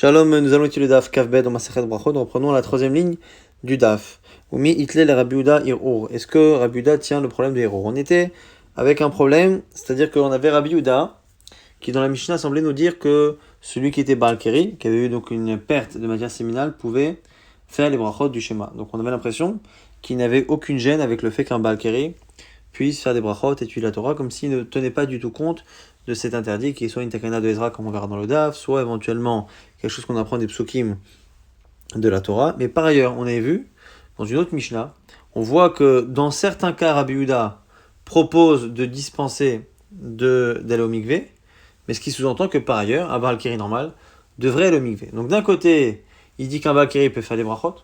Shalom, nous allons étudier le Daf Kavbed dans Masechet Brachot. Nous reprenons la troisième ligne du Daf. Umi Hitlel Rabbi Yehuda Irur. Est-ce que Rabbi Yehuda tient le problème de Irur? On était avec un problème, c'est-à-dire qu'on avait Rabbi Yehuda qui dans la Mishnah semblait nous dire que celui qui était Baal Keri, qui avait eu donc une perte de matière séminale, pouvait faire les brachot du schéma. Donc on avait l'impression qu'il n'avait aucune gêne avec le fait qu'un Baal Keri puisse faire des brachot, étudier la Torah, comme s'il ne tenait pas du tout compte de cet interdit, qui est soit une takana de Ezra, comme on verra dans le Daf, soit éventuellement quelque chose qu'on apprend des psukim de la Torah. Mais par ailleurs, on avait vu, dans une autre Mishnah, on voit que dans certains cas, Rabbi Yehuda propose de dispenser d'aller au mikvé, mais ce qui sous-entend que par ailleurs, un Baal Keri normal devrait aller au mikvé. Donc d'un côté, il dit qu'un Baal Keri peut faire des brachot,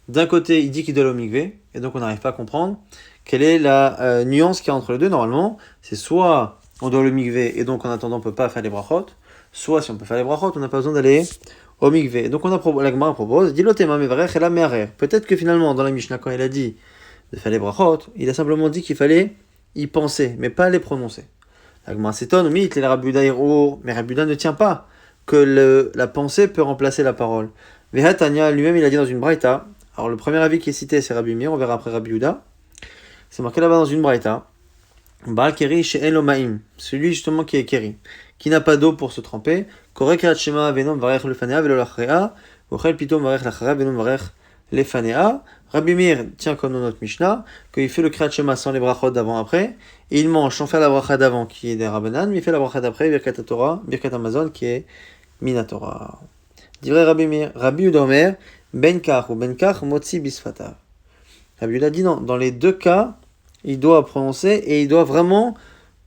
d'un côté, il dit qu'il doit aller au mikvé, et donc on n'arrive pas à comprendre quelle est la nuance qu'il y a entre les deux. Normalement, c'est soit on doit le mikvé, et donc en attendant on ne peut pas faire les brachot, soit si on peut faire les brachot, on n'a pas besoin d'aller au mikvé. Donc la Gemara propose, dit l'otema mevarech et la me'arer. Peut-être que finalement, dans la Mishnah, quand il a dit de faire les brachot, il a simplement dit qu'il fallait y penser, mais pas les prononcer. La Gemara s'étonne, mais Rabbi Yehuda Irur, mais Rabbi Yehuda ne tient pas que la pensée peut remplacer la parole. Vehatania, lui-même, il a dit dans une braïta. Alors le premier avis qui est cité, c'est Rabbi Meir, on verra après Rabbi Yehuda. C'est marqué là-bas dans une braïta. Baal Keri chez Elomaim, celui justement qui est Keri, qui n'a pas d'eau pour se tremper. Korek Shema venom varech lefanea velo lachrea, ochel pitom varech lachrea venom varech lefanea. Rabbi Meir tient comme dans notre Mishnah qu'il fait le Kriyat Shema sans les brachot d'avant après, et il mange sans faire la bracha d'avant qui est des Rabbanan, mais il fait la bracha d'après, Birkat Torah, Birkat Amazon qui est Minatora. Dirait Rabbi Meir, Rabbi Yehuda Omer, Ben Kach ou Ben Kach motzi bisfata. Rabbi Yehuda dit non, dans les deux cas, il doit prononcer, et il doit vraiment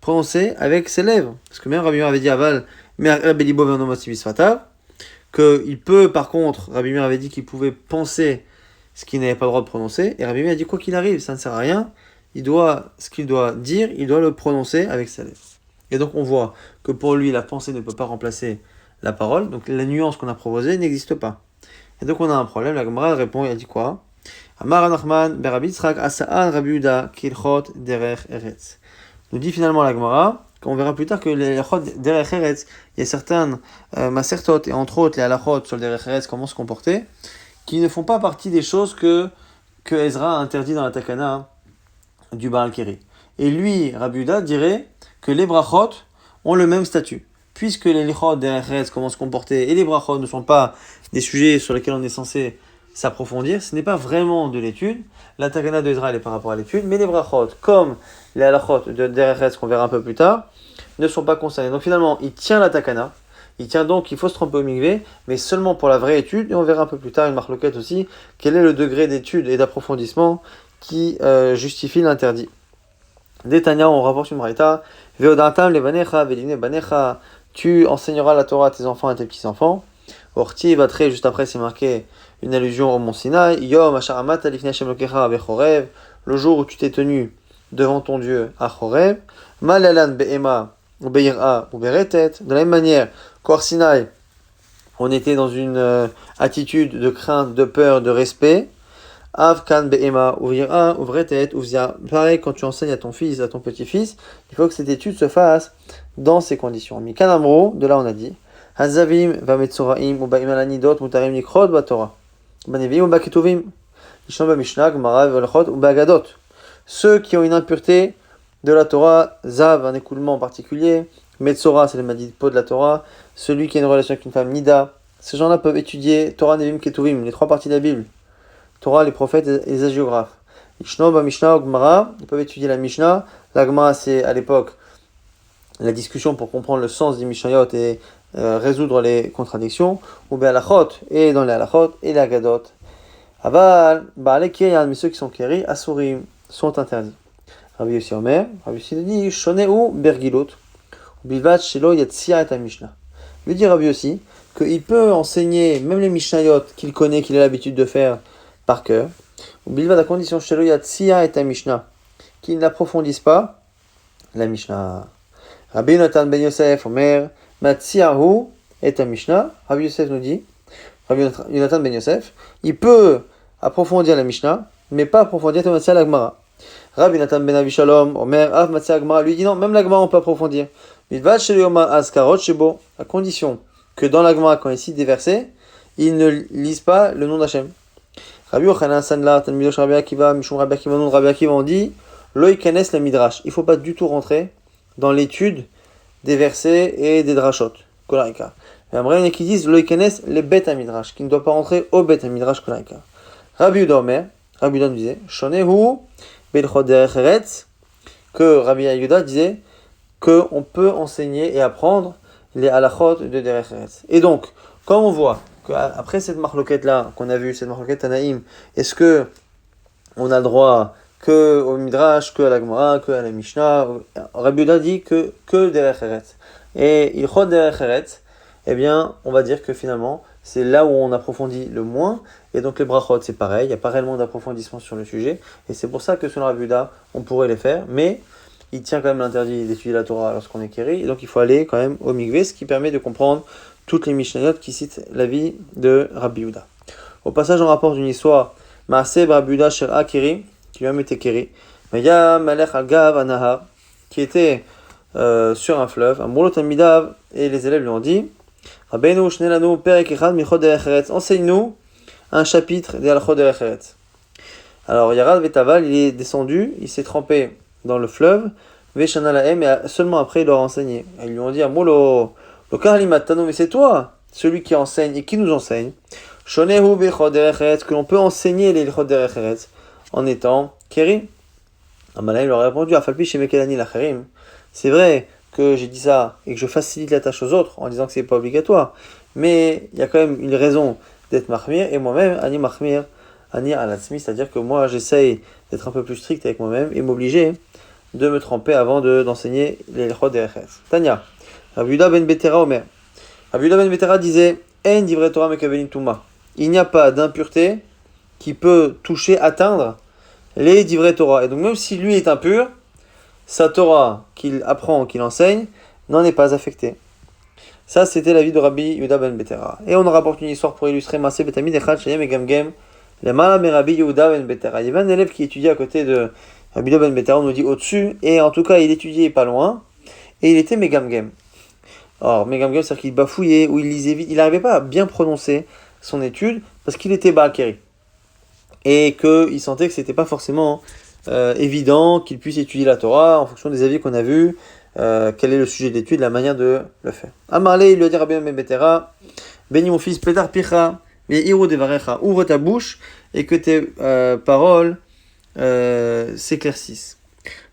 prononcer avec ses lèvres. Parce que même Rabbi Meir avait dit aval, mais Rabbi Libo venom motzi bisfata, qu'il peut par contre, Rabbi Meir avait dit qu'il pouvait penser ce qu'il n'avait pas le droit de prononcer, et Rabbi Meir a dit quoi qu'il arrive, ça ne sert à rien, ce qu'il doit dire, il doit le prononcer avec sa lèvre. Et donc on voit que pour lui, la pensée ne peut pas remplacer la parole, donc la nuance qu'on a proposée n'existe pas. Et donc on a un problème, la Gemara répond, il a dit quoi? Amar Anachman, Berabi Tzrak, Asa'an Rabbi Yehuda, Kilchot, Derech, Eretz. Nous dit finalement la Gemara, qu'on verra plus tard que les halachot Derech, Eretz, il y a certaines masertot, et entre autres les halachot sur le Derech, Eretz, comment se comporter, qui ne font pas partie des choses que Ezra a interdit dans la Takana du Baal Keri. Et lui, Rabbi Yehuda, dirait que les brachot ont le même statut. Puisque les lichot derech eretz, comment se comporter, et les brachot ne sont pas des sujets sur lesquels on est censé s'approfondir, ce n'est pas vraiment de l'étude. La Takana de Ezra est par rapport à l'étude, mais les brachot, comme les halachot de derech eretz qu'on verra un peu plus tard, ne sont pas concernés. Donc finalement, il tient la Takana, il tient donc qu'il faut se tromper au mikvé, mais seulement pour la vraie étude, et on verra un peu plus tard une marloquette aussi, quel est le degré d'étude et d'approfondissement qui justifie l'interdit. Détania, on rapporte une braïta, Veodatam levanecha, veline banecha, tu enseigneras la Torah à tes enfants et à tes petits-enfants. Orti, Vatre, juste après c'est marqué une allusion au mont Sinaï, Yom Asharamat alifnei Hashem Elokecha bechorev, le jour où tu t'es tenu devant ton Dieu à Chorev, Malalan be'ema, ou be'ira, ou be'retet, de la même manière qu'au Sinaï, on était dans une attitude de crainte, de peur, de respect. Avkan be'ema ouvira ouvretet ouvzia. Pareil, quand tu enseignes à ton fils, à ton petit-fils, il faut que cette étude se fasse dans ces conditions. Mikan amro, de là on a dit, hazavim vametzoraim ubaim alanidot mutarim nikrot batora. Banevim ubaketuvim. Isham bamishnah gemara velchot ubagadot. Ceux qui ont une impureté de la Torah, zav, un écoulement particulier, metzora, c'est le madid-po de la Torah, celui qui a une relation avec une femme, nida, ces gens-là peuvent étudier Torah, Nevim, Ketuvim, les trois parties de la Bible. Torah, les prophètes et les hagiographes. Ishno, Mishnah, Gemara, ils peuvent étudier la Mishnah. La Gemara, c'est à l'époque la discussion pour comprendre le sens des Mishnayot et résoudre les contradictions. Ou Be'alachot, et dans les Halachot, et les Agadot. Aval, Ba'ale Kiyan, mais ceux qui sont Keri, Asurim, sont interdits. Rabbi Yossi Omer, Rabbi Yossi dit, Shoneu Bergilot, Bilvat Shelo Yatzia et Mishnah. Il veut dire Rabbi Yossi qu'il peut enseigner même les Mishnayot qu'il connaît, qu'il a l'habitude de faire par cœur, ou bilvad à condition shelo yatzia et Mishnah, qu'ils n'approfondissent pas la Mishnah. Rabbi Yonatan ben Yosef, Omer, matziahu et Mishnah. Rabbi Yosef nous dit, Rabbi Yonatan ben Yosef, il peut approfondir la Mishnah, mais pas approfondir la Matzia la Gemara. Rabbi Yonatan ben Avishalom, Omer, av Matzia Gemara, lui dit non, même la Gemara on peut approfondir. Bilvad shelo yoma azkarot shebo, à condition que dans la Gemara, quand ils citent des versets, ils ne lisent pas le nom d'Hachem. Rabbi Yochanan Sanla, Talmidosh Rabbi Akiva, Mishum Rabbi Akiva, non Rabbi Akiva, on dit Lo ikanes la midrash. Il ne faut pas du tout rentrer dans l'étude des versets et des drashot. Kolarika. Et après, il y en a qui disent Lo ikanes les bet à midrash, qui ne doit pas rentrer au bet à midrash. Kolarika. Rabbi Yuda Omer, Rabbi Yuda nous disait Shonehu Belchot derech eretz, que Rabbi Yuda disait qu'on peut enseigner et apprendre les halachot de derech eretz. Et donc, quand on voit qu'après cette marloquette-là, qu'on a vue, cette marloquette Tanaïm, est-ce que on a le droit que au Midrash, que à la Gemara, que à la Mishnah? Rabbi Yuda dit que derech eretz. Et ilchot derech eretz, eh bien, on va dire que finalement, c'est là où on approfondit le moins. Et donc les brachot, c'est pareil, il n'y a pas réellement d'approfondissement sur le sujet. Et c'est pour ça que selon Rabbi Yuda, on pourrait les faire, mais il tient quand même l'interdit d'étudier la Torah lorsqu'on est kéri. Et donc il faut aller quand même au mikvé, ce qui permet de comprendre toutes les Mishnayot qui citent la vie de Rabbi Yuda. Au passage, on rapporte une histoire, Maaseh Rabbi Yuda Shel Keri, qui lui-même était kéri. Mais il y a Malech Al-Gav Anahar, qui était sur un fleuve, un Moulot Amidav, et les élèves lui ont dit Rabbeinu Shnelanu Perek Echad Michod Derech Eretz, enseigne-nous un chapitre des Halachot Derech Eretz. Alors Yarad Vetaval, il est descendu, il s'est trempé dans le fleuve, Veshana Lahem, et seulement après il leur a enseigné. Ils lui ont dit Amolo, mais c'est toi, celui qui enseigne et qui nous enseigne. Shonehu Bechod Derech Eretz, que l'on peut enseigner les Halachot Derech Eretz en étant kéri. Amalai leur a répondu Afalpi Shemekelani Lacherim. C'est vrai que j'ai dit ça et que je facilite la tâche aux autres en disant que c'est pas obligatoire, mais il y a quand même une raison d'être mahmir, et moi-même, ani mahmir, ani alatzmi, c'est-à-dire que moi j'essaye d'être un peu plus strict avec moi-même et m'obliger de me tremper avant d'enseigner les Halachot derech eretz. Tanya, Rabbi Yuda ben Betera Omer. Rabbi Yuda ben Betera disait En divrei Torah mekavelin tuma. Il n'y a pas d'impureté qui peut toucher, atteindre les divrei Torah. Et donc même si lui est impur, sa Torah qu'il apprend, qu'il enseigne, n'en est pas affectée. Ça, c'était l'avis de Rabbi Yuda ben Betera. Et on rapporte une histoire pour illustrer Maaseh Betamid Echad Shayem et Gamgem, Lemala me Rabbi Yuda ben Betera. Il y avait un élève qui étudiait à côté de Rabbi Yuda ben Betera, on nous dit au-dessus, et en tout cas, il étudiait pas loin, et il était Megamgem. Or, Megamgem, c'est-à-dire qu'il bafouillait, ou il lisait vite, il n'arrivait pas à bien prononcer son étude, parce qu'il était Baal Keri. Et qu'il sentait que c'était pas forcément évident qu'il puisse étudier la Torah en fonction des avis qu'on a vus, quel est le sujet d'étude, la manière de le faire. Amarlé, il lui a dit Rabbi Ben Betera, bénis mon fils, Pétar Picha, mais Iro Devarecha, ouvre ta bouche et que tes paroles s'éclaircissent.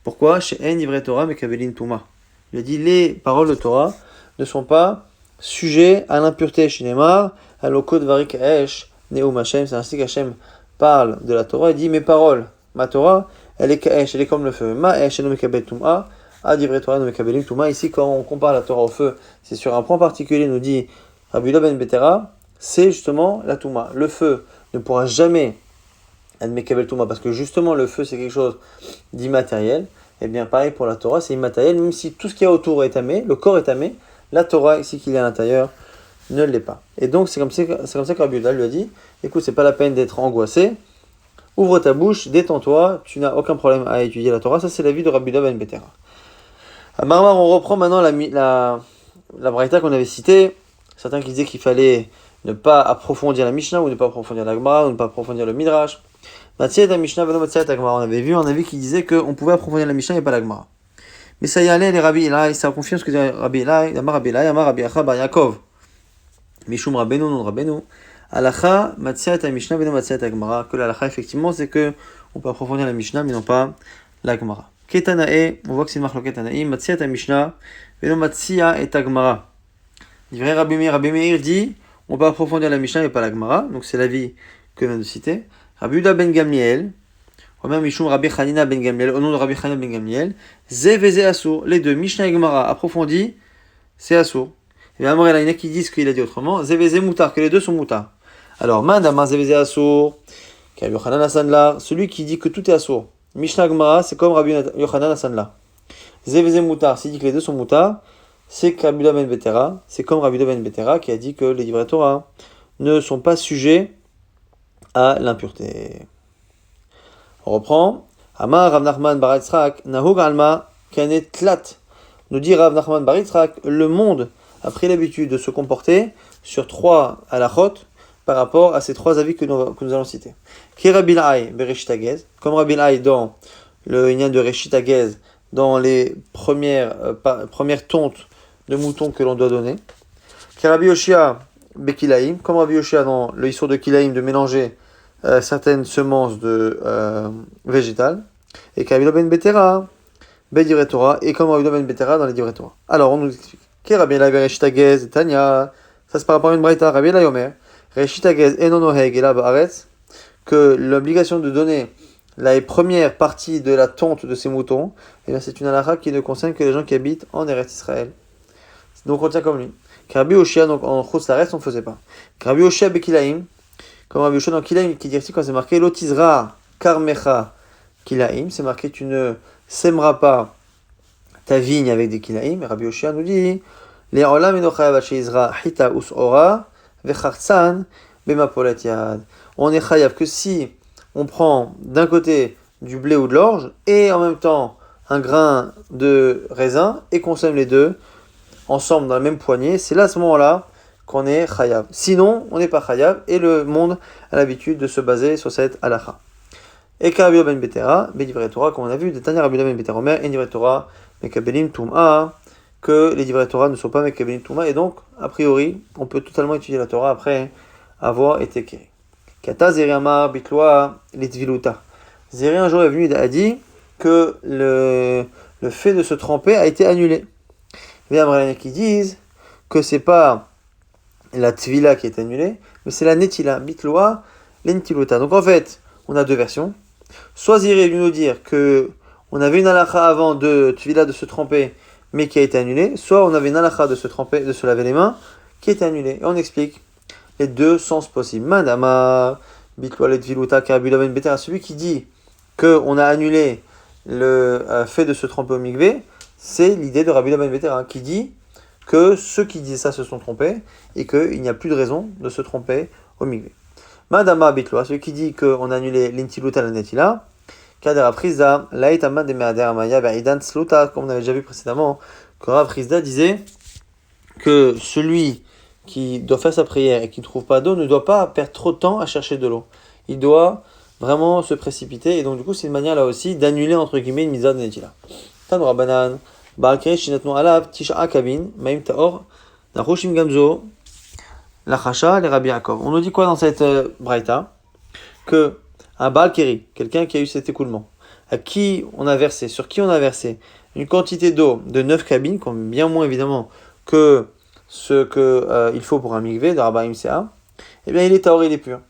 Pourquoi? Chez En Divrei Torah Mekavelin Tuma. Il a dit les paroles de Torah ne sont pas sujets à l'impureté. Chez Neymar, à l'okod varik Esh, Neum Hashem, c'est ainsi qu'Hashem parle de la Torah, il dit mes paroles, ma Torah, elle est Kaesh, elle est comme le feu. Ma Esh no Mekabel Tuma, a Divrei Torah no Mekabelim Tuma. Ici, quand on compare la Torah au feu, c'est sur un point particulier, nous dit Rabbi Yuda ben Betera, c'est justement la Tuma. Le feu ne pourra jamais être Mekabel Tuma, parce que justement le feu c'est quelque chose d'immatériel. Et bien pareil pour la Torah, c'est immatériel, même si tout ce qu'il y a autour est tamé, le corps est tamé, la Torah, ici qu'il est à l'intérieur, ne l'est pas. Et donc c'est comme ça que Rabbi Yuda lui a dit, écoute, c'est pas la peine d'être angoissé, ouvre ta bouche, détends-toi, tu n'as aucun problème à étudier la Torah. Ça c'est l'avis de Rabbi Yuda ben Betera. À Marmar, on reprend maintenant la braïta qu'on avait citée. Certains qui disaient qu'il fallait ne pas approfondir la Mishnah, ou ne pas approfondir la Gemara, ou ne pas approfondir le Midrash. Matziyat la Mishnah, veno Matziyat la Gemara. On avait vu un avis qui disait qu'on pouvait approfondir la Mishnah et pas la Gemara. Mais ça y allait, les Rabbi Elai, ça confirme ce que dit Rabbi Elai, Amar Rabbi Elai, Amar Rabbi Acha bar Yaakov. Mishum Rabbeinu, non Rabbeinu. Alacha, Matziyat la Mishnah, veno Matziyat la Gemara. Que l'alacha, effectivement, c'est que on peut approfondir la Mishnah, mais non pas la Gemara. Ketanae, on voit que c'est une marque Ketanae, Matziyat la Mishnah, veno Matziyat et la Gemara. Divrei Rabbi Meir dit, on peut approfondir la Mishnah mais pas la Gemara, donc c'est l'avis que vient de citer. Rabbi Yuda ben Gamliel, même Mishum Rabbi Chanina ben Gamliel, au nom de Rabbi Chanina ben Gamliel, Ze ve Ze Asur, les deux, Mishnah et Gemara approfondis, c'est Asur. Et bien, il y en a qui disent qu'il a dit autrement, Ze ve Ze Moutar, que les deux sont Moutar. Alors, Mandama Ze ve Ze Asur, Rabbi Yochanan Hasanla, celui qui dit que tout est Asur. Mishnah Gemara, c'est comme Rabbi Yochanan Hasanla. Ze ve Ze Moutar, s'il dit que les deux sont Moutar, c'est Rabbi Yuda ben Betera, c'est comme Rabbi Yuda ben Betera qui a dit que les divrei Torah ne sont pas sujets à l'impureté. On reprend. Amar Rav Nachman bar Yitzchak, Nahug alma kanet tlat. Nous dit Rav Nachman bar Yitzchak, le monde a pris l'habitude de se comporter sur 3 halachot par rapport à ces 3 avis que nous allons citer. Ki Rabbi Elai bereshit hagez, comme Rabbi Elai dans le Inyan de Reshit hagez, dans les premières tontes de moutons que l'on doit donner. Ki Rabbi Yoshia bekilaim, comme Rabbi Yoshia dans le Issour de kilaim, de mélanger certaines semences de végétales. Et Ki Rabbi ben Betera Divrei Torah, et comme Rabbi ben Betera dans les Divrei Torah. Alors on nous explique. Ki Rabbi Elai bereshit hagez, Tanya, ça c'est par rapport à une braïta. Rabbi Elai omer Reshit hagez eno noheg ela ba'aretz, que l'obligation de donner la première partie de la tonte de ces moutons, eh bien c'est une halakha qui ne concerne que les gens qui habitent en Eretz Israël. Donc on tient comme lui. Rabbi Oshia, donc en Chutz La'aretz on ne faisait pas. Rabbi Oshia bekilaim, comme Rabbi Oshia dans Kilaim, qui dit ici quand c'est marqué Lotizra karmecha kilaim, c'est marqué tu ne sèmeras pas ta vigne avec des kilaim. Rabbi Oshia nous dit les olam enochayav sheizra hita us'ora vechartzan bemapolet yad. On est chayav que si on prend d'un côté du blé ou de l'orge et en même temps un grain de raisin et qu'on sème les deux ensemble dans la même poignée, c'est là à ce moment-là qu'on est chayav. Sinon, on n'est pas chayav et le monde a l'habitude de se baser sur cette halakha. Et Rabbi ben Betera, Divrei Torah, comme on a vu, Tanya Rabbi ben Betera Omer, et Divrei Torah, Mekabelim Tum'a, que les Divrei Torah ne sont pas Mekabelim Tum'a, et donc, a priori, on peut totalement étudier la Torah après avoir été kéri. Kata Zeri Amar Bitloa Litviluta. Zeri un jour est venu et a dit que le fait de se tremper a été annulé. Il y a des qui disent que c'est pas la tvila qui est annulée, mais c'est la netila, Bitloa Lentiluta. Donc en fait, on a deux versions. Soit Zeri est venu nous dire que on avait une halakha avant de tvila de se tremper, mais qui a été annulée, soit on avait une halakha de se tremper, de se laver les mains, qui a été annulée. Et on explique les deux sens possibles. Madama bitloalet viluta karabuda ben betera, celui qui dit qu'on a annulé le fait de se tremper au mikvé, c'est l'idée de Rabbi ben Betera, qui dit que ceux qui disent ça se sont trompés et qu'il n'y a plus de raison de se tromper au mikvé. Madama bitloa, celui qui dit qu'on a annulé l'intiluta la netila, kadera prisa laitama de meader amaya beridan sluta, comme on avait déjà vu précédemment, que Rav Chizda disait que celui qui doit faire sa prière et qui ne trouve pas d'eau ne doit pas perdre trop de temps à chercher de l'eau. Il doit vraiment se précipiter, et donc du coup c'est une manière là aussi d'annuler entre guillemets une mitzvah de netila. Tanura banan, ba'alkei shinatnu alav tisha kabin, maim taor, nachushim gamzo, lachasha les Rabbi Yaakov. On nous dit quoi dans cette braïta? Que un ba'alkeri, quelqu'un qui a eu cet écoulement, à qui on a versé, sur qui on a versé une quantité d'eau de 9 cabines, comme bien moins évidemment que ce qu'il faut pour un mikvé de Rabbi Imsea, eh bien il est taor, il est pur.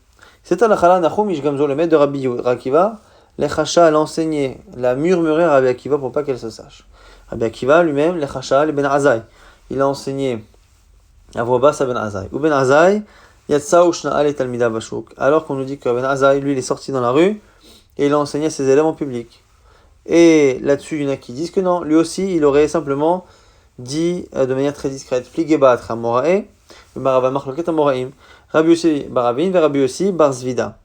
C'est à la chala nachum ishgamzo, le maître de Rabbi Akiva, l'echacha l'enseigner, la murmurer à Rabbi Akiva pour pas qu'elle se sache. Rabbi Akiva lui-même, l'echacha le ben Azai, il a enseigné à voix basse à ben Azai. Ou ben Azai, yatsa ushna'a le talmida bashuk, alors qu'on nous dit que ben Azai, lui, il est sorti dans la rue et il a enseigné à ses élèves en public. Et là-dessus, il y en a qui disent que non, lui aussi, il aurait simplement dit de manière très discrète, Pligebat Ramorae, Barava Marloket Amoraim, Rabbi Yossi Barabin, Rabbi Yossi Barzvida.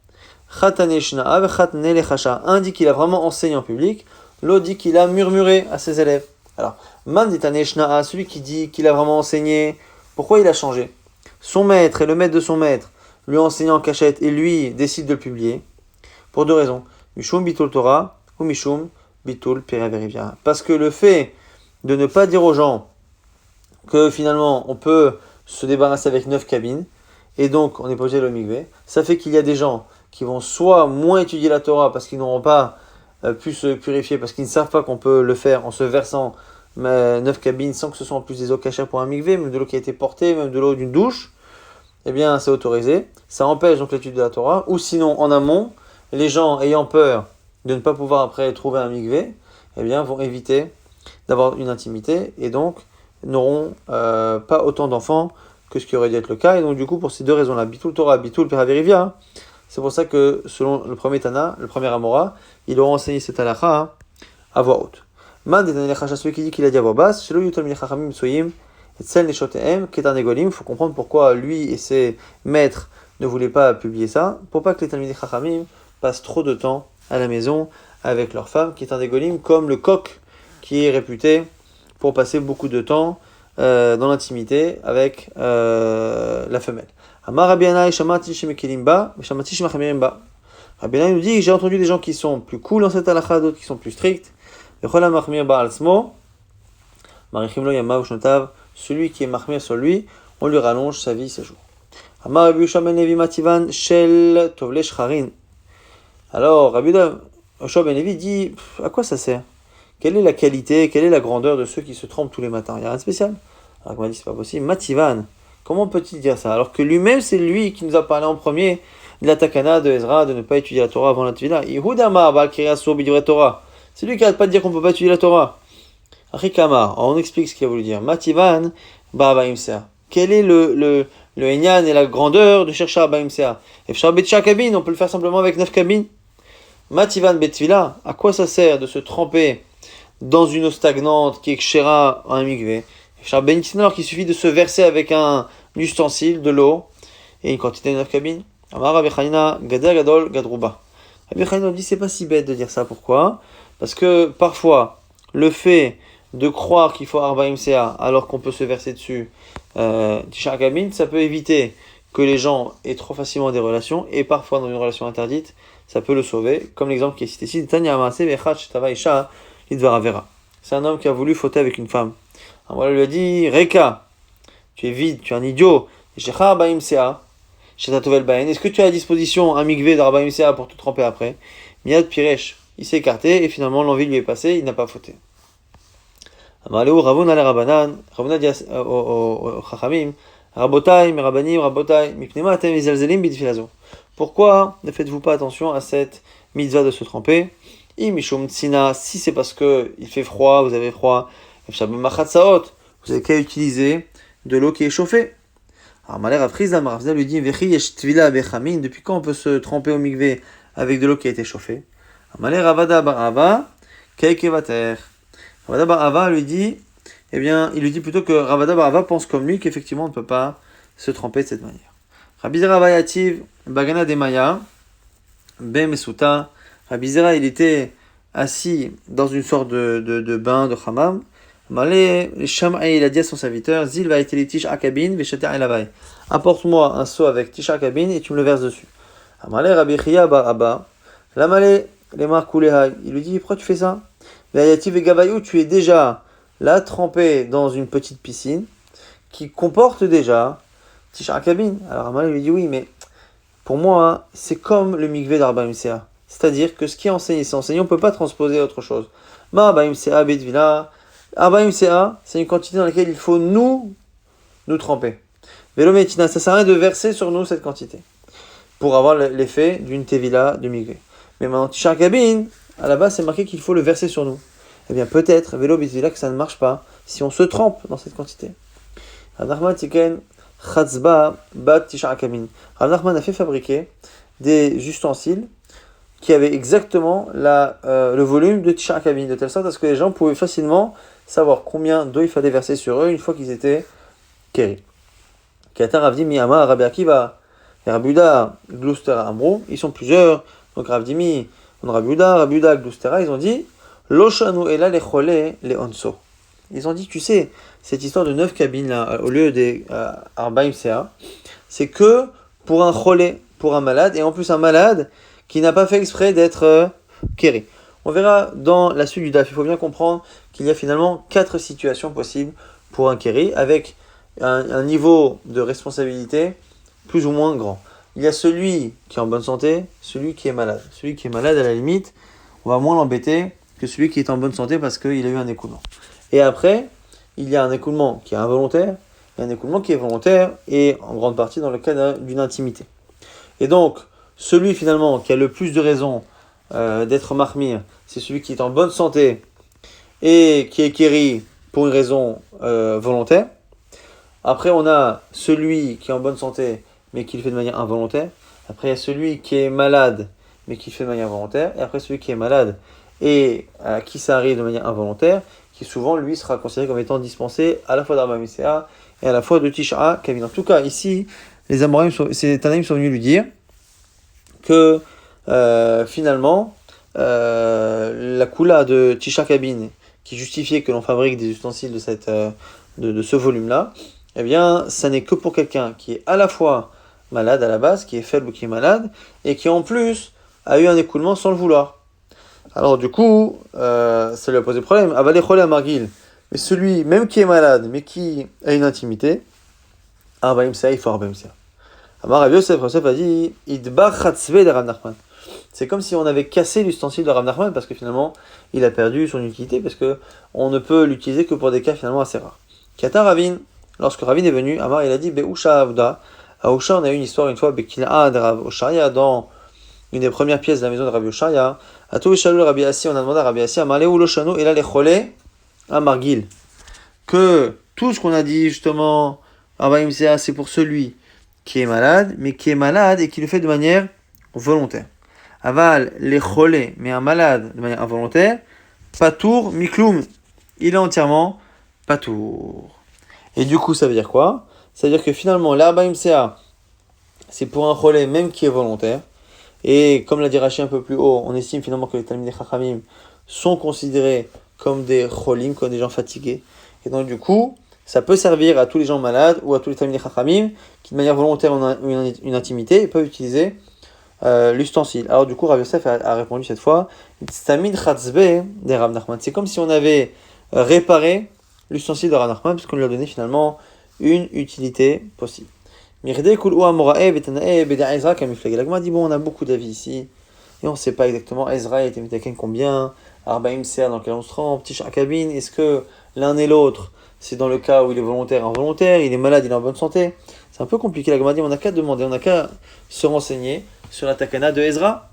Khatane Shna'a, Khatane Lechacha. Un dit qu'il a vraiment enseigné en public, l'autre dit qu'il a murmuré à ses élèves. Alors, Man ditane Shna'a, celui qui dit qu'il a vraiment enseigné, pourquoi il a changé? Son maître et le maître de son maître lui ont enseigné en cachette et lui décide de le publier. Pour deux raisons. Mishum Bitul Torah ou Mishum Bitul Peraverivia. Parce que le fait de ne pas dire aux gens que finalement on peut se débarrasser avec 9 cabines et donc on n'est pas obligé de le mikvé, ça fait qu'il y a des gens qui vont soit moins étudier la Torah parce qu'ils n'auront pas pu se purifier, parce qu'ils ne savent pas qu'on peut le faire en se versant 9 cabines sans que ce soit en plus des eaux cachères pour un mikvé, même de l'eau qui a été portée, même de l'eau d'une douche, eh bien c'est autorisé, ça empêche donc l'étude de la Torah, ou sinon en amont, les gens ayant peur de ne pas pouvoir après trouver un mikvé, eh bien vont éviter d'avoir une intimité et donc n'auront pas autant d'enfants que ce qui aurait dû être le cas. Et donc du coup pour ces deux raisons-là, Bitul Torah, Bitul Peraverivia, c'est pour ça que selon le premier Tana, le premier Amora, il aura enseigné cette halakha à voix haute. Man des Tanelechacha, celui qui dit qu'il a dit à voix basse, Shelo Yutal Milechachamim Soyim et Tsel Neshotehem Ketan Egolim, il faut comprendre pourquoi lui et ses maîtres ne voulaient pas publier ça, pour pas que les Talmidei Chachamim passent trop de temps à la maison avec leurs femmes, Ketan Egolim, comme le coq qui est réputé pour passer beaucoup de temps dans l'intimité avec la femelle. Amar Rabbi Yannai shamati shemekelim ba, shamati shemachamirim ba. Rabbi Yannai nous dit, j'ai entendu des gens qui sont plus cool dans cette halakha, d'autres qui sont plus stricts. Vechol hamachmir ba al smo, marichim lo yamav shnotav. Celui qui est mahmir sur lui, on lui rallonge sa vie, ses jours. Amar Rabbi Yehoshua ben Levi mativan shel tovle shcharin. Alors, Rabbi Yehoshua ben Levi dit, à quoi ça sert? Quelle est la qualité, quelle est la grandeur de ceux qui se trempent tous les matins? Il n'y a rien de spécial. Alors, il m'a dit, c'est pas possible. Mativan, comment peut-il dire ça? Alors que lui-même, c'est lui qui nous a parlé en premier de la takana de Ezra, de ne pas étudier la Torah avant la Tefila. Yehudama bal kiriaso b'divrei Torah. C'est lui qui n'arrête pas de dire qu'on ne peut pas étudier la Torah. Achikama, on explique ce qu'il a voulu dire. Mativan ba'abaim seah. Quel est le Enyan et la grandeur de chercher Abaim Seah? Efshar betcha kabine, on peut le faire simplement avec 9 cabines. Mativan betvila, à quoi ça sert de se tremper dans une eau stagnante qui est kshera en un mikvé? Efshar benitin, alors qu'il suffit de se verser avec un ustensile, de l'eau, et une quantité de 9 cabines. Amar Rabbi Chanina gader gadol gadruba. Rabbi Chanina dit c'est pas si bête de dire ça, pourquoi? Parce que parfois, le fait de croire qu'il faut Arbaim Seah alors qu'on peut se verser dessus Tisha Kabin, ça peut éviter que les gens aient trop facilement des relations, et parfois dans une relation interdite, ça peut le sauver, comme l'exemple qui est cité ici. C'est un homme qui a voulu fauter avec une femme. Alors voilà, lui a dit, Reka, tu es vide, tu es un idiot, est-ce que tu as à disposition un mikvé d'Arbaim Seah pour te tremper après? Miad Piresh, il s'est écarté, et finalement l'envie lui est passée, il n'a pas fauté. Amalou Ravuna le Rabanan, Ravuna dit au Chachamim, Rabotai, Merabanim, Rabotai, Mipnema atem izalzelim bidfilazo. Pourquoi ne faites-vous pas attention à cette mitzvah de se tremper? Imishum tsina, si c'est parce que il fait froid, vous avez froid, vous avez qu'à utiliser de l'eau qui est chauffée. Alors Malé Rafrizda, Maravzda lui dit, Vechi yesh tvila bechamin, depuis quand on peut se tremper au mikvé avec de l'eau qui a été chauffée? Malé Ravada barava, keikevater. Ravada Barava lui dit, eh bien, il lui dit plutôt que Ravada Barava pense comme lui qu'effectivement on ne peut pas se tremper de cette manière. Rabbi Zera Bayativ, Bagana Demaya, Mesuta. Rabbi Zera, il était assis dans une sorte de bain, de hammam. Malé, Shamai, il a dit à son serviteur, Zil va être tish akabin, veshater elavai. Apporte-moi un seau avec tish akabin et tu me le verses dessus. Malé, Rabbi Chia Baraba, la malé, les marcoulehai. Il lui dit, pourquoi tu fais ça? Vayativ et Gavayou, tu es déjà là trempé dans une petite piscine qui comporte déjà Tisha Kabin. Alors Amal lui dit oui, mais pour moi, c'est comme le mikvé d'Arbaim Seah. C'est-à-dire que ce qui est enseigné, c'est enseigné, on ne peut pas transposer autre chose. Ma Arbaim Seah, Betvila. Arbaim Seah, c'est une quantité dans laquelle il faut nous tremper. Vélo Metina, ça sert à rien de verser sur nous cette quantité pour avoir l'effet d'une Tevila de mikvé. Mais maintenant, Tisha Kabin, à la base, c'est marqué qu'il faut le verser sur nous. Eh bien, peut-être, vélo bizila, que ça ne marche pas si on se trempe dans cette quantité. Rav Nachman tiken chatzba bat tisha akamin. Rav Nachman a fait fabriquer des ustensiles qui avaient exactement le volume de tisha akamin, de telle sorte à ce que les gens pouvaient facilement savoir combien d'eau il fallait verser sur eux une fois qu'ils étaient kéri. Kata Rav Dimi Ama, Rabbi Akiva, et Rabbi Yehuda, Glustera Amro, ils sont plusieurs. Donc Rav Dimi, Rabbi Yehuda, Glustera, ils ont dit Loshanu ela lechole le onso. Ils ont dit, tu sais, cette histoire de 9 cabines là, au lieu des Arbaim Seah, c'est que pour un cholé, pour un malade, et en plus un malade qui n'a pas fait exprès d'être kéri. On verra dans la suite du DAF. Il faut bien comprendre qu'il y a finalement 4 situations possibles pour un kéri, avec un niveau de responsabilité plus ou moins grand. Il y a celui qui est en bonne santé, celui qui est malade. Celui qui est malade, à la limite, on va moins l'embêter que celui qui est en bonne santé parce qu'il a eu un écoulement. Et après, il y a un écoulement qui est involontaire, et un écoulement qui est volontaire, et en grande partie dans le cas d'une intimité. Et donc, celui finalement qui a le plus de raisons d'être mahmir, c'est celui qui est en bonne santé et qui est kéri pour une raison volontaire. Après, on a celui qui est en bonne santé, mais qui le fait de manière involontaire. Après, il y a celui qui est malade, mais qui le fait de manière volontaire. Et après, celui qui est malade et à qui ça arrive de manière involontaire, qui souvent, lui, sera considéré comme étant dispensé à la fois d'Arbaim Seah et à la fois de Tisha Kabin. En tout cas, ici, les Amoraïm, ces Tanaïm sont venus lui dire que finalement, la Kula de Tisha Kabin, qui justifiait que l'on fabrique des ustensiles de de ce volume-là, eh bien, ça n'est que pour quelqu'un qui est à la fois malade à la base, qui est faible ou qui est malade, et qui en plus a eu un écoulement sans le vouloir. Alors du coup, ça lui a posé problème. Avaler cholé à margil. Mais celui, même qui est malade, mais qui a une intimité, il faut arba'imsa. Amar Rav Yosef a dit, Idbar chatzve de Rav Nachman. C'est comme si on avait cassé l'ustensile de Rav Nachman, parce que finalement, il a perdu son utilité, parce que on ne peut l'utiliser que pour des cas finalement assez rares. Kata Ravin, lorsque Ravin est venu, Amar il a dit, Be'usha Avda. À Usha, on a eu une histoire une fois, Bekil'a de Rav Oshaya, dans une des premières pièces de la maison de Rabbi Oshaya. À tout Shalou Rabbi Assi, on a demandé à Rabbi Assi, Amarle ou Loshano, et là les cholés, à Margil. Que tout ce qu'on a dit justement, Arba'imsa, c'est pour celui qui est malade, mais qui est malade et qui le fait de manière volontaire. Aval, les cholés, mais un malade de manière involontaire, patour, mikloum, il est entièrement patour. Et du coup, ça veut dire quoi? Ça veut dire que finalement, l'Arba'imsa, c'est pour un cholé même qui est volontaire. Et comme l'a dit Rashi un peu plus haut, on estime finalement que les Talmidei Chachamim sont considérés comme des cholim, comme des gens fatigués. Et donc du coup, ça peut servir à tous les gens malades ou à tous les Talmidei Chachamim qui de manière volontaire ont une intimité et peuvent utiliser l'ustensile. Alors du coup, Rav Yosef a répondu cette fois, c'est comme si on avait réparé l'ustensile de Rav Nachman, puisqu'on lui a donné finalement une utilité possible. L'Agma dit bon, on a beaucoup d'avis ici, et on ne sait pas exactement. Ezra était mitaken combien, Arbaim Ser dans quel on se trompe, Tish Akabin, est-ce que l'un et l'autre, c'est dans le cas où il est volontaire, involontaire, il est malade, il est en bonne santé. C'est un peu compliqué. L'Agma dit on n'a qu'à demander, on n'a qu'à se renseigner sur la takana de Ezra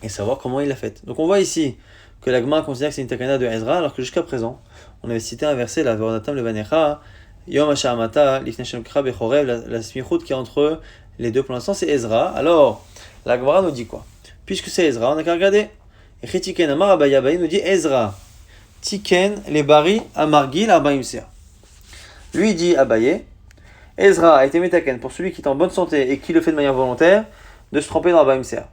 et savoir comment il l'a faite. Donc on voit ici que l'Agma considère que c'est une takana de Ezra, alors que jusqu'à présent, on avait cité un verset, la Veronatam le Vanecha, Yom Hasha'amata, Lifnei Shem Kra Bechorev, la smichut qui est entre les deux pour l'instant, c'est Ezra. Alors, la Gemara nous dit quoi? Puisque c'est Ezra, on n'a qu'à regarder. Et Chitiken Amar Abayabayi nous dit Ezra, Tiken les bari Amargil Arbaimsea. Lui dit Abaye, Ezra a été metaken pour celui qui est en bonne santé et qui le fait de manière volontaire, de se tromper dans Arbaimsea.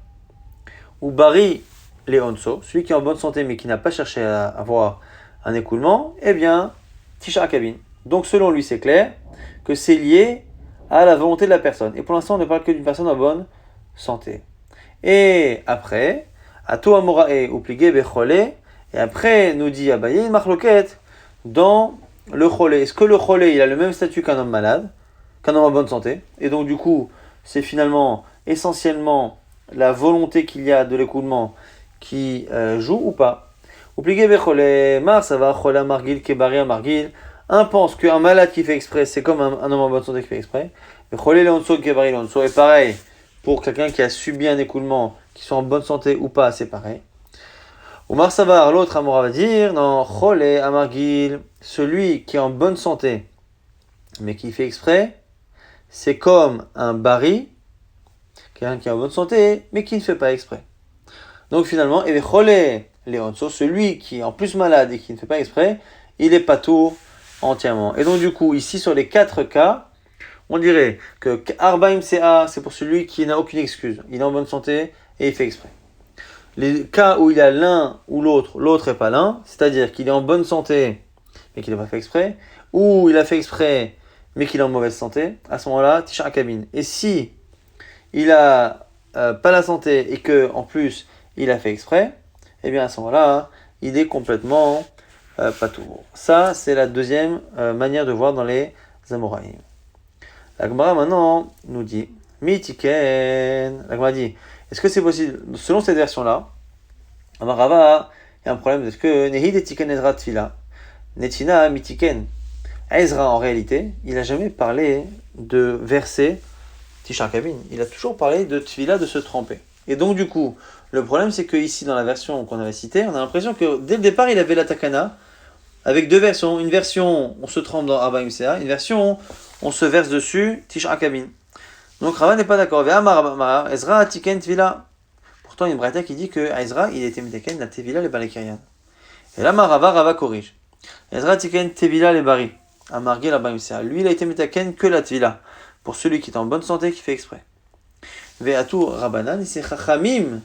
Ou bari Leonso, celui qui est en bonne santé mais qui n'a pas cherché à avoir un écoulement, eh bien, Tisha Akabin. Donc selon lui, c'est clair que c'est lié à la volonté de la personne. Et pour l'instant, on ne parle que d'une personne en bonne santé. Et après, Ato Amorae ou Pligé Becholé, et après, nous dit Abaye, une marloquette dans le cholé. Est-ce que le cholé, il a le même statut qu'un homme malade, qu'un homme en bonne santé? Et donc, du coup, c'est finalement essentiellement la volonté qu'il y a de l'écoulement qui joue ou pas. Ou Pligé Becholé, Mar, ça va, Chola Margil, Kebari Margil. Un pense qu'un malade qui fait exprès, c'est comme un homme en bonne santé qui fait exprès. Et pareil, pour quelqu'un qui a subi un écoulement, qui soit en bonne santé ou pas, c'est pareil. Omar Savar, l'autre Amora va dire, non, Cholé Amargil, celui qui est en bonne santé, mais qui fait exprès, c'est comme un bari, quelqu'un qui est en bonne santé, mais qui ne fait pas exprès. Donc finalement, et Cholé Leonso, celui qui est en plus malade et qui ne fait pas exprès, il est patour entièrement. Et donc du coup, ici sur les 4 cas, on dirait que Arbaim CA, c'est pour celui qui n'a aucune excuse. Il est en bonne santé et il fait exprès. Les cas où il y a l'un ou l'autre, l'autre n'est pas l'un, c'est-à-dire qu'il est en bonne santé mais qu'il n'a pas fait exprès, ou il a fait exprès mais qu'il est en mauvaise santé, à ce moment-là, Tisha Akabin. Et si il a pas la santé et que en plus il a fait exprès, eh bien à ce moment-là, il est complètement pas tout. Ça, c'est la deuxième manière de voir dans les Amoraïm. La Gemara maintenant nous dit Mitiken. La Gemara dit est-ce que c'est possible, selon cette version-là, Amarava, il y a un problème, est-ce que Nehid etiken Ezra Tfila, Netina Mitiken. Ezra, en réalité, il n'a jamais parlé de verset Tisha Kabin. Il a toujours parlé de Tfila, de se tremper. Et donc, du coup, le problème, c'est que ici, dans la version qu'on avait citée, on a l'impression que dès le départ, il avait la takana avec deux versions. Une version, on se trempe dans Arbaim Sea, une version, on se verse dessus, Tisha Kabin. Donc Rava n'est pas d'accord. Ezra Tiken Tvila. Pourtant, il y a une braïta qui dit que Ezra, il était mitaken la Tevila le Balekarian. Et là, Rava corrige. Ezra Tiken Tevila le Bari. Amargé Arbaim Sea. Lui, il a été mitaken que la Tvila. Pour celui qui est en bonne santé, qui fait exprès. Ve'atu Rabanan, et c'est Chachamim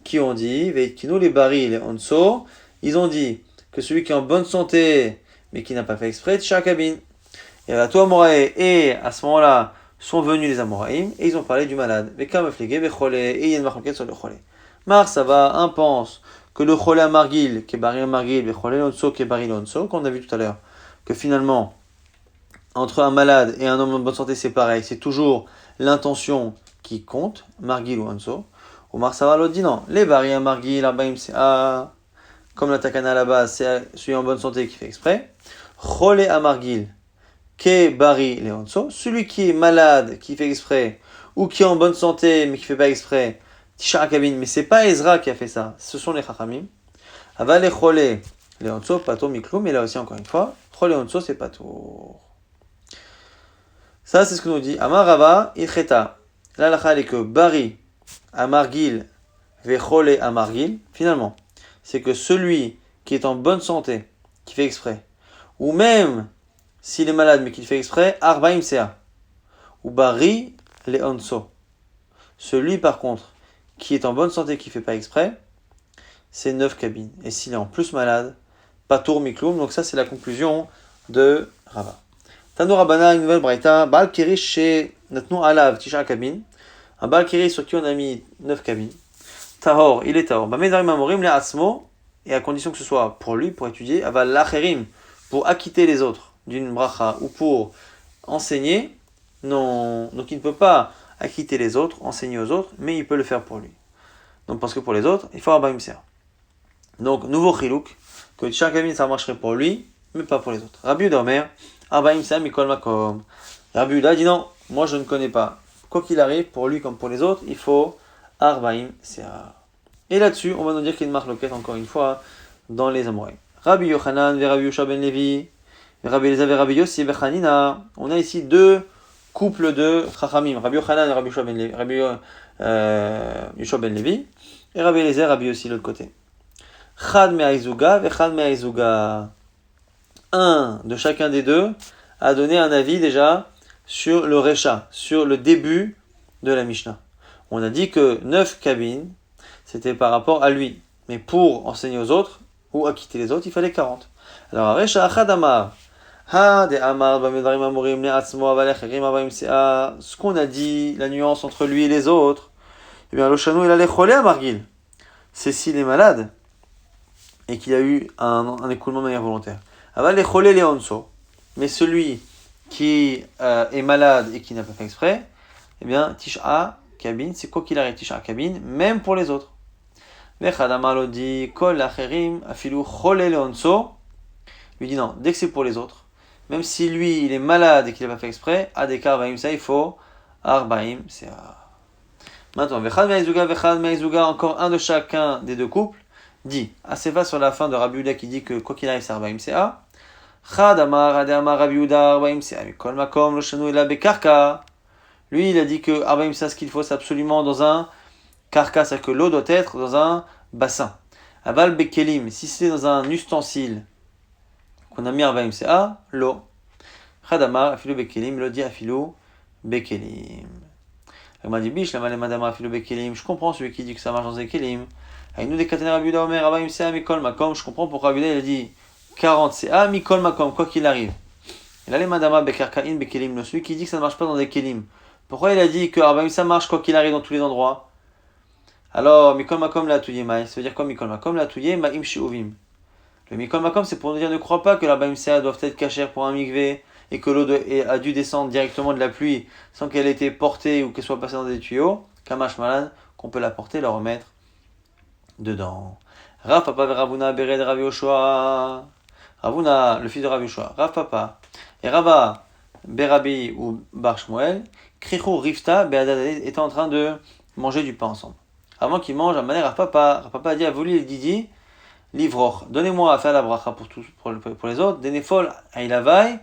qui ont dit, Ve'etkinu les Bari, les Onso, ils ont dit que celui qui est en bonne santé, mais qui n'a pas fait exprès, Tisha Kabin. Et la Toa Morae, et à ce moment-là, sont venus les Amoraïm, et ils ont parlé du malade. Et il y a une marque sur le Cholé. Mar, ça va, un pense que le Cholé à Margil, qui est Bari à Margil, et Cholé Lonso, qui est Bari Lonso, qu'on a vu tout à l'heure, que finalement, entre un malade et un homme en bonne santé, c'est pareil, c'est toujours l'intention qui compte, Margil ou Lonso. Ou Mar, ça va, l'autre dit non, les Bari à Margil, Arbaim, c'est A, comme la Takana à la base, c'est celui en bonne santé qui fait exprès. Cholé à Margil, Ke Bari Leonso, celui qui est malade, qui fait exprès, ou qui est en bonne santé, mais qui fait pas exprès, Tisha Akabin, mais c'est pas Ezra qui a fait ça, ce sont les Chachamim. Aval et Cholé Leonso, Pato Miklou, mais là aussi encore une fois, Cholé Leonso, c'est Pato. Ça, c'est ce que nous dit Amar Rava Ilcheta. Là, la est que Bari Amargil ve Cholé Amargil, finalement, c'est que celui qui est en bonne santé, qui fait exprès, ou même s'il est malade mais qu'il fait exprès, Arbaim Sea. Ou Bari Leonso. Celui par contre qui est en bonne santé qui fait pas exprès, c'est 9 cabines. Et s'il est en plus malade, Patour Mikloum. Donc ça c'est la conclusion de Rava. Tano Rabana, une nouvelle braïta, Baal Kirish chez Natnou Alav, Tisha Kabin. Un Baal Kirish sur qui on a mis 9 cabines. Tahor, il est Tahor. Bamedarim Amorim le Atzmo, et à condition que ce soit pour lui, pour étudier, Aval Lacherim, pour acquitter les autres d'une bracha ou pour enseigner, non, donc il ne peut pas acquitter les autres, enseigner aux autres, mais il peut le faire pour lui. Donc parce que pour les autres, il faut Arbaim Ser. Donc nouveau chilouk, que chaque ami ça marcherait pour lui, mais pas pour les autres. Rabbi Yehuda Omer, Arbaim Ser Mikol Makom. Rabbi Yehuda dit non, moi je ne connais pas. Quoi qu'il arrive, pour lui comme pour les autres, il faut Arbaim Ser. Et là-dessus, on va nous dire qu'il y a une marque loquette encore une fois dans les Amoraïm. Rabbi Yochanan, Rabbi Yosha ben Levi, Rabbi Eliezer et Rabbi Yossi Bechanina. On a ici deux couples de Chachamim, Rabbi Yochanan et Rabbi Yosha ben Levi, Yosha ben Levi, et Rabbi Eliezer et Rabbi Yossi de l'autre côté. Chad me'aizuga vechad me'aizuga. Un de chacun des deux a donné un avis déjà sur le Recha, sur le début de la Mishnah. On a dit que 9 cabines, c'était par rapport à lui. Mais pour enseigner aux autres, ou acquitter les autres, il fallait 40. Alors, Recha Achad Amar. Ce qu'on a dit, la nuance entre lui et les autres, eh bien, l'Oshano, il allait choler à Margil. C'est s'il est malade et qu'il a eu un écoulement de manière volontaire. Aval les choler les onso. Mais celui qui est malade et qui n'a pas fait exprès, eh bien, Tisha Kabin, c'est quoi qu'il arrive, Tisha Kabin, même pour les autres. Vechadamar dit, kol acherim, afilu choler les onso. Lui dit non, dès que c'est pour les autres, même si lui il est malade et qu'il n'a pas fait exprès, Adeka Arbaim ça il faut Arbaim c'est. Maintenant, Vechad Me'aizuga, encore un de chacun des deux couples, dit, Asefa sur la fin de Rabbi Yehuda qui dit que quoi qu'il arrive c'est Arbaim c'est A. Chad Amar, Ade Amar Rabbi Yehuda, Arbaim c'est A. Kol Makom, Loshanu Ela Bekarka. Lui il a dit que Arbaim c'est ce qu'il faut c'est absolument dans un karka, c'est-à-dire que l'eau doit être dans un bassin. Aval Bekelim, si c'est dans un ustensile, qu'on a mis Arbaim c'est A, l'eau. Khadamar, Afilo Bekelim, le dit Afilo Bekelim. Il dit Bish, la Madama Afilo Bekelim. Je comprends celui qui dit que ça marche dans des Kelim. Il nous décatene Rabbi Yehuda Omer, Arbaim c'est A, Mikol Makom. Je comprends pourquoi Rabbi Yehuda il a dit 40 c'est A, Mikol Makom, quoi qu'il arrive. Et là, les Madama Bekarkain Bekelim, celui qui dit que ça ne marche pas dans des Kelim. Pourquoi il a dit que Arbaim ça marche quoi qu'il arrive dans tous les endroits? Alors, Mikol Makom la Touye Maï, ça veut dire quoi Mikol Makom la Touye Maïm Shiovim? Le Mikol Makom, c'est pour nous dire ne crois pas que la Baïmsea doivent être cachères pour un mikvé et que l'eau a dû descendre directement de la pluie sans qu'elle ait été portée ou qu'elle soit passée dans des tuyaux. Kamash Malan, qu'on peut la porter et la remettre dedans. Rav Papa Ravuna Bered Rav Yoshua. Ravuna, le fils de Rav Yoshua. Rav Papa et Rava Berabi ou Bar Shmuel, Krichou Rifta Beadad étaient en train de manger du pain ensemble. Avant qu'ils mangent, à manière Rav Papa a dit à Vouli et Didi, Livroch, donnez-moi à faire la bracha pour les autres, Denefol Ailavai,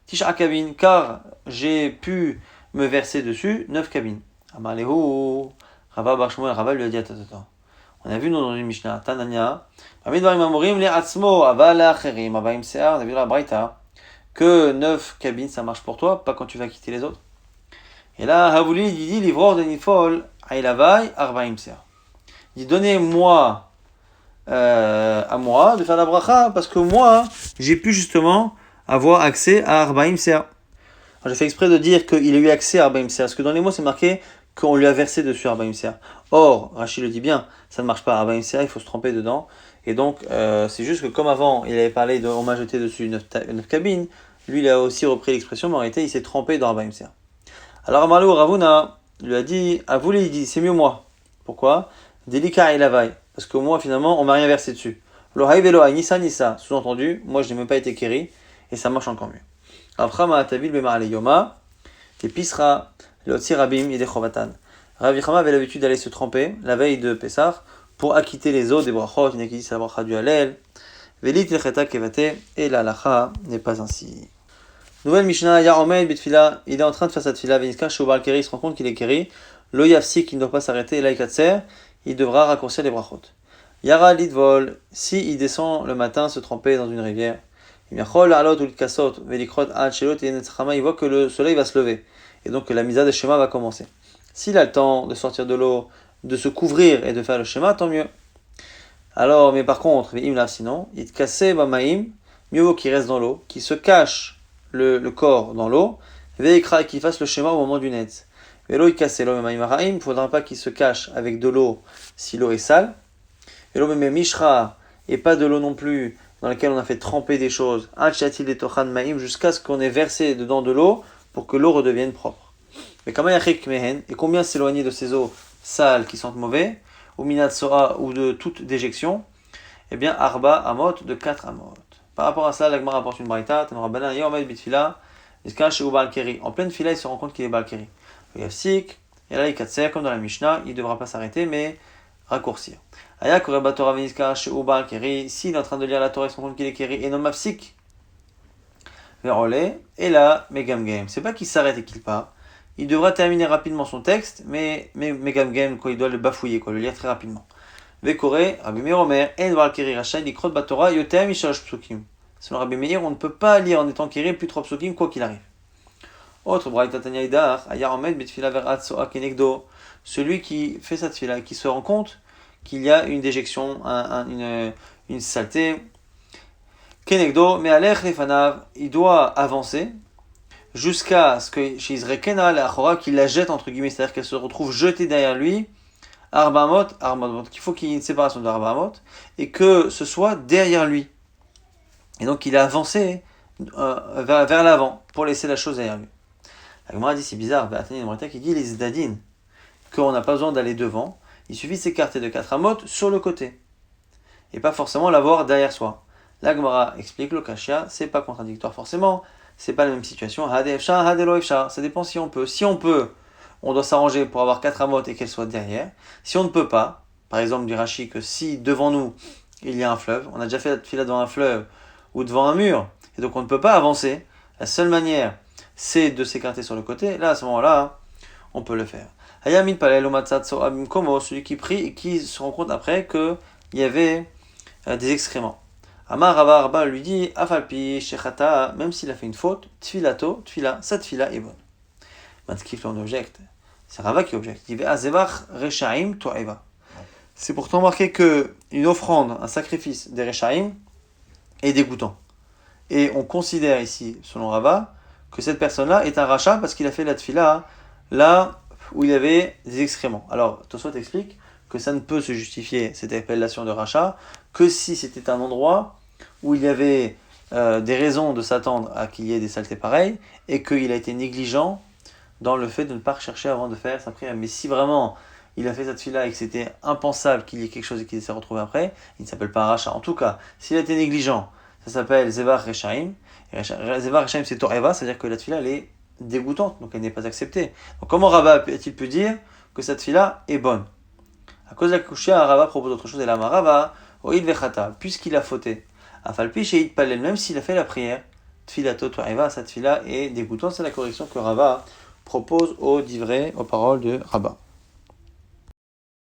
Tisha Kabin, car j'ai pu me verser dessus 9 cabines. Amalehu, Rava Bar Shmuel, Rava lui a dit attends. On a vu nous dans une Mishnah, Tananya, Amidvarim Amorim, les Atzmo, Aval Acherim, Avaim Sear, on a vu dans la Braïta, que 9 cabines ça marche pour toi, pas quand tu vas quitter les autres. Et là, Havouli dit Livroch, Denefol Ailavai, Arbaim Sear. Il dit donnez-moi à moi de faire la bracha parce que moi j'ai pu justement avoir accès à Arbaim Sea. J'ai fait exprès de dire qu'il a eu accès à Arbaim Sea, parce que dans les mots c'est marqué qu'on lui a versé dessus Arbaim Sea. Or, Rachid le dit bien, ça ne marche pas. Arbaim Sea, il faut se tremper dedans. Et donc, c'est juste que comme avant, il avait parlé de on m'a jeté dessus une cabine, lui il a aussi repris l'expression, mais en réalité il s'est trempé dans Arbaim Sea. Alors Amarlo Ravuna lui a dit, à vous il dit, c'est mieux moi. Pourquoi? Délika et lavaille. Parce que moi finalement, on m'a rien versé dessus. Lohai velohai, ni ça ni ça. Sous-entendu, moi je n'ai même pas été kéri, et ça marche encore mieux. Après, Tavil Bemar le Yoma, Tepisra, Lotsi Rabim, Yedechovatan. Rav Yichama avait l'habitude d'aller se tremper la veille de Pessah pour acquitter les eaux des brachot, il y en a qui disent la bracha du Halel, Velit Lecheta Kevate, et la halacha n'est pas ainsi. Nouvelle Mishnah, Yaromed Bitfila, il est en train de faire sa tfila, Veniska Shobal Keri, il se rend compte qu'il est Keri, Lo Yafsik, il ne doit pas s'arrêter, et Laikatser, il devra raccourcir les brachot. Yara Lidvol, si il descend le matin se tremper dans une rivière, il voit que le soleil va se lever, et donc que la misa des schémas va commencer. S'il a le temps de sortir de l'eau, de se couvrir et de faire le schéma, tant mieux. Alors, mais par contre, sinon, il cassait bamaim, mieux vaut qu'il reste dans l'eau, qu'il se cache le corps dans l'eau, et qu'il fasse le schéma au moment du net. Vélo, il cassait l'eau, il ne faudra pas qu'il se cache avec de l'eau si l'eau est sale. Vélo, mais mishra, et pas de l'eau non plus, dans laquelle on a fait tremper des choses, jusqu'à ce qu'on ait versé dedans de l'eau pour que l'eau redevienne propre. Mais comment et combien s'éloigner de ces eaux sales qui sentent mauvais, ou minatsoa ou de toute déjection? Eh bien, arba amot, de 4 amot. Par rapport à ça, l'Agmara apporte une braïta, en pleine fila, il se rend compte qu'il est balkeri. Il y a sik, et là il katser, comme dans la Mishnah, il ne devra pas s'arrêter, mais raccourcir. S'il est en train de lire la Torah, il se rend compte qu'il est keri, et non mafsik, et là, megamgame. C'est pas qu'il s'arrête et qu'il part. Il devra terminer rapidement son texte, mais megamgame, quoi, il doit le bafouiller, quoi, le lire très rapidement. Vekore, Rabbi Meir Omer, en valkeri rachai dikrot batora yotem ishalosh psukim. Selon Rabbi Meir, on ne peut pas lire en étant keri plus 3 psukim, quoi qu'il arrive. Autre braïta tanya idar, ayar omed betfila verat soa kenegdo. Celui qui fait sa tfila et qui se rend compte qu'il y a une déjection, une saleté. Kenegdo, mais alech lefanav, il doit avancer jusqu'à ce que chez Israël, qu'il la jette entre guillemets, c'est-à-dire qu'elle se retrouve jetée derrière lui, Arbamot, qu'il faut qu'il y ait une séparation de Arbamot, et que ce soit derrière lui. Et donc il a avancé vers l'avant pour laisser la chose derrière lui. La Gemara dit c'est bizarre, qui dit les Zdadin, qu'on n'a pas besoin d'aller devant, il suffit de s'écarter de 4 amot sur le côté, et pas forcément l'avoir derrière soi. La Gemara explique le Kashia, c'est pas contradictoire forcément, c'est pas la même situation. Ça dépend si on peut. Si on peut, on doit s'arranger pour avoir 4 amot et qu'elle soit derrière. Si on ne peut pas, par exemple du Rashi, que si devant nous il y a un fleuve, on a déjà fait la tefila devant un fleuve ou devant un mur, et donc on ne peut pas avancer, la seule manière c'est de s'écarter sur le côté, là à ce moment-là, on peut le faire. Hayamin palel komo, celui qui prie et qui se rend compte après qu'il y avait des excréments. Amar Rava Arba lui dit Afalpi Shechata, même s'il a fait une faute, Tfilato, Tfila, sa Tfila est bonne. Matkif l'on objecte. C'est Rava qui objecte. Il dit Azevach Rechaim To'eva. C'est pourtant marqué que une offrande, un sacrifice des Rechaim est dégoûtant. Et on considère ici, selon Rava, que cette personne-là est un rachat parce qu'il a fait la Tfila là où il y avait des excréments. Alors, Tosfot explique que ça ne peut se justifier, cette appellation de rachat, que si c'était un endroit où il y avait des raisons de s'attendre à qu'il y ait des saletés pareilles, et qu'il a été négligent dans le fait de ne pas rechercher avant de faire sa prière. Mais si vraiment il a fait cette fille-là et que c'était impensable qu'il y ait quelque chose et qu'il s'est retrouvé après, il ne s'appelle pas un rachat. En tout cas, s'il a été négligent, ça s'appelle Zevar Rechaim. Zevar Rechaim c'est Toreva, c'est-à-dire que la tefila elle est dégoûtante, donc elle n'est pas acceptée. Donc comment Rava a-t-il pu dire que cette tefila est bonne? À cause de la Kushia, Rava propose autre chose, et là, Rava, Oïd Vechata, puisqu'il a fauté, Afalpi Sheit Palel, même s'il a fait la prière, Tfilato To'eva, cette tefila est dégoûtante, c'est la correction que Rava propose aux divrei, aux paroles de Rava.